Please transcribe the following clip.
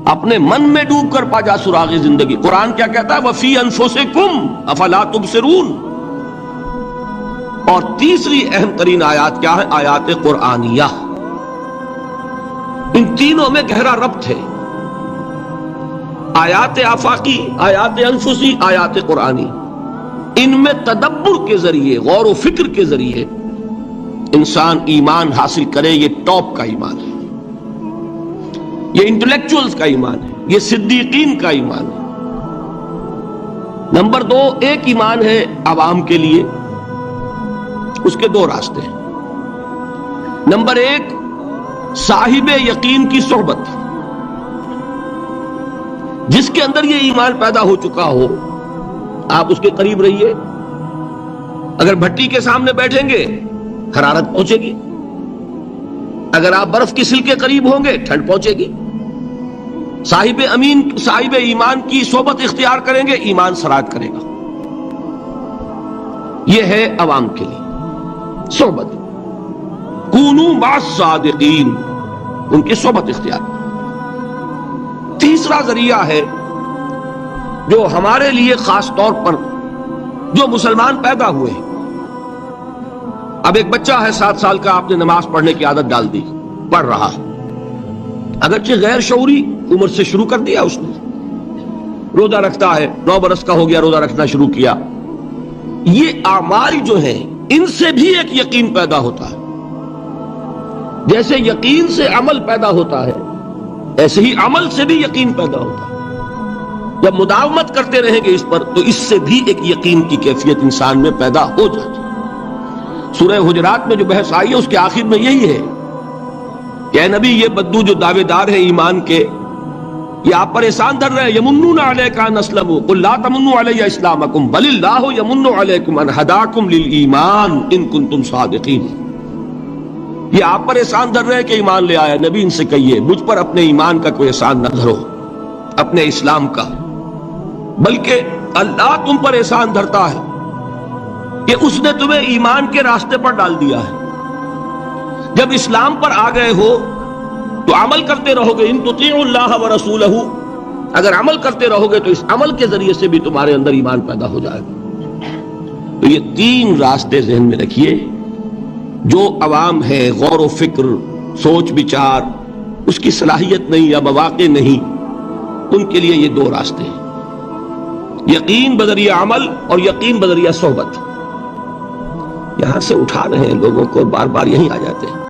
اپنے من میں ڈوب کر پا جا سراغ زندگی۔ قرآن کیا کہتا ہے؟ وَفِي أَنفُسِكُمْ أَفَلَا تُبْصِرُونَ۔ اور تیسری اہم ترین آیات کیا ہے؟ آیات قرآنیہ۔ ان تینوں میں گہرا ربط ہے، آیات آفاقی، آیات انفسی، آیات قرآنی۔ ان میں تدبر کے ذریعے، غور و فکر کے ذریعے انسان ایمان حاصل کرے۔ یہ ٹاپ کا ایمان ہے، یہ انٹلیکچوئلز کا ایمان ہے، یہ صدیقین کا ایمان ہے۔ نمبر دو، ایک ایمان ہے عوام کے لیے، اس کے دو راستے ہیں۔ نمبر ایک، صاحب یقین کی صحبت، جس کے اندر یہ ایمان پیدا ہو چکا ہو، آپ اس کے قریب رہیے۔ اگر بھٹی کے سامنے بیٹھیں گے حرارت پہنچے گی، اگر آپ برف کی سل کے قریب ہوں گے ٹھنڈ پہنچے گی۔ صاحب ایمان کی صحبت اختیار کریں گے، ایمان سرایت کرے گا۔ یہ ہے عوام کے لیے صحبت، کونوا مع الصادقین، ان کی صحبت اختیار کریں۔ تیسرا ذریعہ ہے جو ہمارے لیے خاص طور پر جو مسلمان پیدا ہوئے ہیں۔ اب ایک بچہ ہے 7 سال کا، آپ نے نماز پڑھنے کی عادت ڈال دی، پڑھ رہا ہے، اگرچہ غیر شعوری عمر سے شروع کر دیا، اس نے روزہ رکھتا ہے، 9 برس کا ہو گیا، روزہ رکھنا شروع کیا۔ یہ اعمال جو ہیں ان سے بھی ایک یقین پیدا ہوتا ہے۔ جیسے یقین سے عمل پیدا ہوتا ہے، ایسے ہی عمل سے بھی یقین پیدا ہوتا ہے۔ جب مداومت کرتے رہیں گے اس پر تو اس سے بھی ایک یقین کی کیفیت انسان میں پیدا ہو جاتی ہے۔ سورہ حجرات میں جو بحث آئی ہے اس کے آخر میں یہی ہے کہ اے نبی، یہ بدو جو دعوے دار ہیں ایمان کے، یہ آپ پر احسان دھر رہے ہیں۔ یمنون علیک ان اسلموا قل لا تمنوا علی اسلامکم بل اللہ یمن علیکم ان ہداکم للایمان ان کنتم صادقین۔ یہ آپ پر احسان دھر رہے ہیں کہ ایمان لے آیا۔ نبی ان سے کہیے مجھ پر اپنے ایمان کا کوئی احسان نہ دھرو، اپنے اسلام کا، بلکہ اللہ تم پر احسان دھرتا ہے کہ اس نے تمہیں ایمان کے راستے پر ڈال دیا ہے۔ جب اسلام پر آ گئے ہو تو عمل کرتے رہو گے، ان تطیعوا اللہ ورسولہ، اگر عمل کرتے رہو گے تو اس عمل کے ذریعے سے بھی تمہارے اندر ایمان پیدا ہو جائے گا۔ تو یہ 3 راستے ذہن میں رکھیے۔ جو عوام ہے، غور و فکر، سوچ بچار، اس کی صلاحیت نہیں یا مواقع نہیں، ان کے لیے یہ 2 راستے ہیں، یقین بذریعہ عمل اور یقین بذریعہ صحبت۔ یہاں سے اٹھا رہے ہیں لوگوں کو، بار بار یہیں آ جاتے ہیں۔